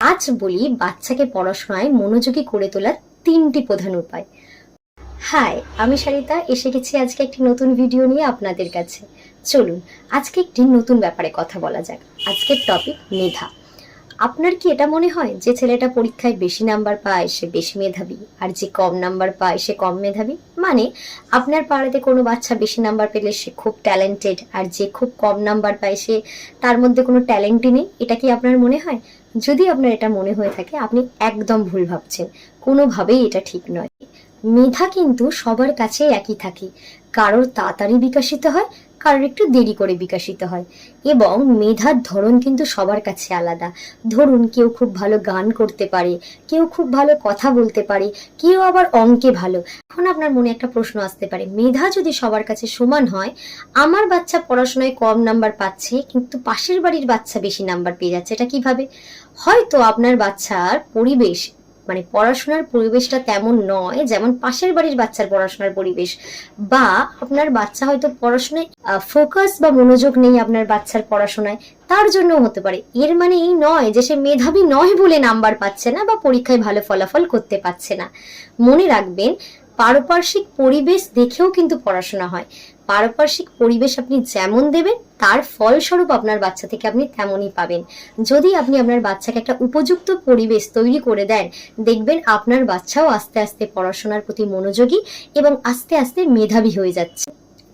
আজ বলি বাচ্চাকে পড়াশোনায় মনোযোগী করে তোলার তিনটি প্রধান উপায়। হাই, আমি সারিতা এসে গেছি আজকে একটি নতুন ভিডিও নিয়ে আপনাদের কাছে। চলুন আজকে একটি নতুন ব্যাপারে কথা বলা যাক। আজকের টপিক মেধা। আপনার কি এটা মনে হয় যে ছেলেটা পরীক্ষায় বেশি নাম্বার পায় সে বেশি মেধাবী, আর যে কম নাম্বার পায় সে কম মেধাবী? মানে আপনার পাড়াতে কোনো বাচ্চা বেশি নাম্বার পেলে সে খুব ট্যালেন্টেড, আর যে খুব কম নাম্বার পায় সে তার মধ্যে কোনো ট্যালেন্টই নেই? এটা কি আপনার মনে হয়? যদি আপনার এটা মনে হয়ে থাকে আপনি একদম ভুল ভাবছেন, কোনোভাবেই এটা ঠিক নয়। মেধা কিন্তু সবার কাছে একই থাকে, কারোর তাড়াতাড়ি বিকশিত হয়, কারোর একটু দেরি করে বিকশিত হয়, এবং মেধার ধরন কিন্তু সবার কাছে আলাদা। ধরুন কেউ খুব ভালো গান করতে পারে, কেউ খুব ভালো কথা বলতে পারে, কেউ আবার অঙ্কে ভালো। এখন আপনার মনে একটা প্রশ্ন আসতে পারে, মেধা যদি সবার কাছে সমান হয়, আমার বাচ্চা পড়াশোনায় কম নাম্বার পাচ্ছে কিন্তু পাশের বাড়ির বাচ্চা বেশি নাম্বার পেয়ে যাচ্ছে, এটা কিভাবে? হয়তো আপনার বাচ্চার পরিবেশ, মানে পড়াশোনার পরিবেশটা তেমন নয় যেমন পাশের বাড়ির বাচ্চার পড়াশোনার পরিবেশ, বা আপনার বাচ্চা হয়তো পড়াশোনায় ফোকাস বা মনোযোগ নেই আপনার বাচ্চার পড়াশোনায়, তার জন্য হতে পারে। এর মানে এই নয় যে সে মেধাবী নয় বলে নাম্বার পাচ্ছে না বা পরীক্ষায় ভালো ফলাফল করতে পারছে না। মনে রাখবেন, পারিপার্শ্বিক পরিবেশ দেখেও কিন্তু পড়াশোনা হয়। পারিপার্শ্বিক পরিবেশ আপনি যেমন দেবেন তার ফলস্বরূপ আপনার বাচ্চা থেকে আপনি তেমনই পাবেন। যদি আপনি আপনার বাচ্চাকে একটা উপযুক্ত পরিবেশ তৈরি করে দেন, দেখবেন আপনার বাচ্চাও আস্তে আস্তে পড়াশোনার প্রতি মনোযোগী এবং আস্তে আস্তে মেধাবী হয়ে যাচ্ছে।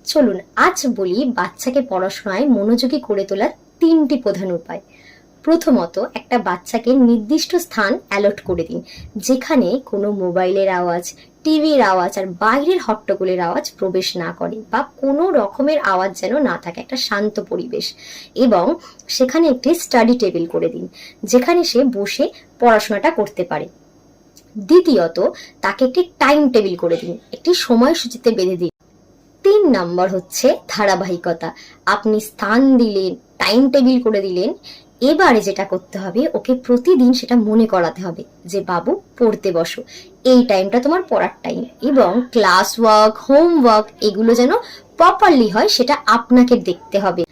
চলুন আজ বলি বাচ্চাকে পড়াশোনায় মনোযোগী করে তোলার তিনটি প্রধান উপায়। প্রথমত, একটা বাচ্চাকে নির্দিষ্ট স্থান অ্যালট করে দিন, যেখানে কোনো মোবাইলের আওয়াজ, টিভির আওয়াজ আর বাইরের হট্টগোলের আওয়াজ প্রবেশ না করে, বা কোনো রকমের আওয়াজ যেন না থাকে, একটা শান্ত পরিবেশ। এবং সেখানে একটি স্টাডি টেবিল করে দিন, যেখানে সে বসে পড়াশোনাটা করতে পারে। দ্বিতীয়ত, তাকে একটি টাইম টেবিল করে দিন, একটি সময়সূচিতে বেঁধে দিন। 3 নম্বর হচ্ছে ধারাবাহিকতা। আপনি স্থান দিলেন, টাইম টেবিল করে দিলেন, এবারে যেটা করতে হবে, ওকে প্রতিদিন সেটা মনে করাতে হবে যে বাবু পড়তে বসো, এই টাইমটা তোমার পড়ার টাইম, এবং ক্লাস ওয়ার্ক, হোমওয়ার্ক এগুলো যেন প্রপারলি হয় সেটা আপনাকে দেখতে হবে।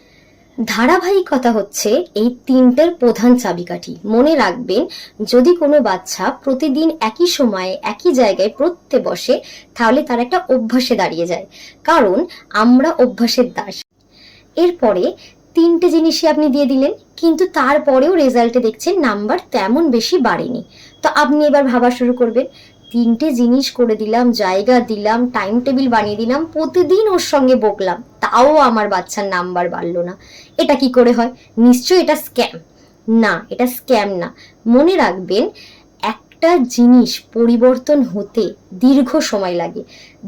ধারাবাহিকতা হচ্ছে এই তিনটের প্রধান চাবিকাঠি। মনে রাখবেন, যদি কোনো বাচ্চা প্রতিদিন একই সময়ে একই জায়গায় পড়তে বসে, তাহলে তার একটা অভ্যাসে দাঁড়িয়ে যায়, কারণ আমরা অভ্যাসের দাস। এরপরে তিনটে জিনিসই আপনি দিয়ে দিলেন, কিন্তু তারপরেও রেজাল্টে দেখছেন নাম্বার তেমন বেশি বাড়েনি। তো আপনি এবার ভাবা শুরু করবেন, তিনটে জিনিস করে দিলাম, জায়গা দিলাম, টাইম টেবিল বানিয়ে দিলাম, প্রতিদিন ওর সঙ্গে বকলাম, তাও আমার বাচ্চার নাম্বার বাড়লো না। এটা কি করে হয়? নিশ্চয়ই এটা স্ক্যাম। না, এটা স্ক্যাম না। মনে রাখবেন, একটা জিনিস পরিবর্তন হতে দীর্ঘ সময় লাগে।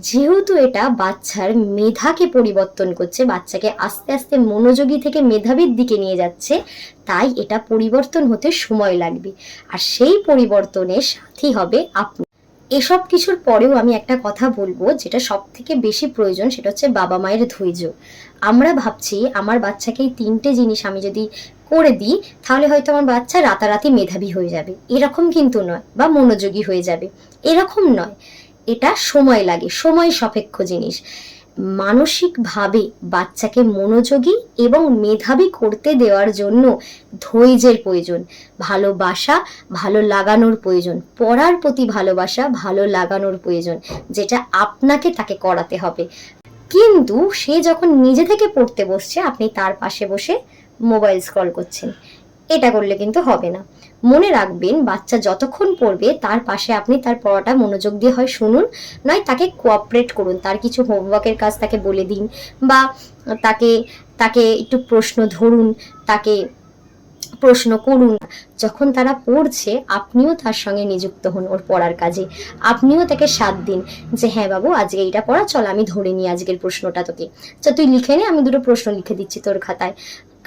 যেহেতু এটা বাচ্চার মেধাকে পরিবর্তন করছে, বাচ্চাকে আস্তে আস্তে মনোযোগী থেকে মেধাবীর দিকে নিয়ে যাচ্ছে, তাই এটা পরিবর্তন হতে সময় লাগবে। আর সেই পরিবর্তনের সাথী হবে আপনি। এসব কিছুর পরেও আমি একটা কথা বলবো, যেটা সব থেকে বেশি প্রয়োজন, সেটা হচ্ছে বাবা মায়ের ধৈর্য। আমরা ভাবছি আমার বাচ্চাকে এই তিনটে জিনিস আমি যদি করে দিই, তাহলে হয়তো আমার বাচ্চা রাতারাতি মেধাবী হয়ে যাবে, এরকম কিন্তু নয়, বা মনোযোগী হয়ে যাবে, এরকম নয়। এটা সময় লাগে, সময় সাপেক্ষ জিনিস। মানসিকভাবে বাচ্চাকে মনোযোগী এবং মেধাবী করতে দেওয়ার জন্য ধৈর্যের প্রয়োজন, ভালোবাসা, ভালো লাগানোর প্রয়োজন, পড়ার প্রতি ভালোবাসা, ভালো লাগানোর প্রয়োজন, যেটা আপনাকে তাকে করাতে হবে। কিন্তু সে যখন নিজে থেকে পড়তে বসছে, আপনি তার পাশে বসে মোবাইল স্ক্রল করছেন, এটা করলে কিন্তু হবে না। মনে রাখবেন, বাচ্চা যতক্ষণ পড়বে তার পাশে আপনি তার পড়াটা মনোযোগ দিয়ে হয় শুনুন, নয় তাকে কোঅপারেট করুন, তার কিছু হোমওয়ার্কের কাজ তাকে বলে দিন, বা তাকে তাকে একটু প্রশ্ন ধরুন, তাকে প্রশ্ন করুন। যখন তারা পড়ছে আপনিও তার সঙ্গে নিযুক্ত হন ওর পড়ার কাজে, আপনিও তাকে সাথ দিন যে হ্যাঁ বাবু আজকে এইটা পড়া, চল আমি ধরে নিই আজকের প্রশ্নটা তোকে, চল তুই লিখে নে, আমি দুটো প্রশ্ন লিখে দিচ্ছি তোর খাতায়,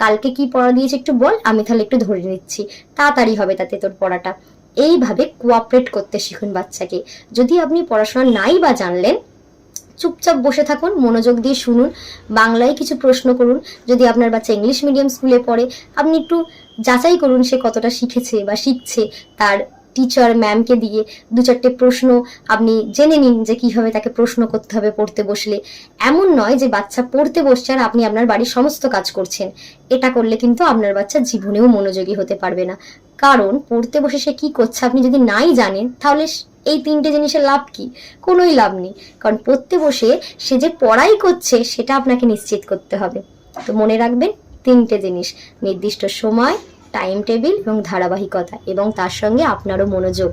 কালকে কি পড়া দিয়েছে একটু বল, আমি তাহলে একটু ধরে নিচ্ছি, তাড়াতাড়ি হবে তাতে তোর পড়াটা। এইভাবে কোঅপারেট করতে শিখুন বাচ্চাকে। যদি আপনি পড়াশোনা নাই বা জানলেন, চুপচাপ বসে থাকুন, মনোযোগ দিয়ে শুনুন, বাংলায় কিছু প্রশ্ন করুন। যদি আপনার বাচ্চা ইংলিশ মিডিয়াম স্কুলে পড়ে, আপনি একটু যাচাই করুন সে কতটা শিখেছে বা শিখছে, তার টিচার ম্যামকে দিয়ে 2-4টে প্রশ্ন আপনি জেনে নিন যে কিভাবে তাকে প্রশ্ন করতে হবে পড়তে বসলে। এমন নয় যে বাচ্চা পড়তে বসছে আর আপনি আপনার বাড়ির সমস্ত কাজ করছেন। এটা করলে কিন্তু আপনার বাচ্চা জীবনেও মনোযোগী হতে পারবে না। কারণ পড়তে বসে সে কি করছে আপনি যদি নাই জানেন, তাহলে এই 3টে জিনিসের লাভ কি? কোনোই লাভ নেই। কারণ পড়তে বসে সে যে পড়াই করছে সেটা আপনাকে নিশ্চিত করতে হবে। তো মনে রাখবেন 3টে জিনিস: নির্দিষ্ট সময়, টাইম টেবিল এবং ধারাবাহিকতা, এবং তার সঙ্গে আপনারও মনোযোগ।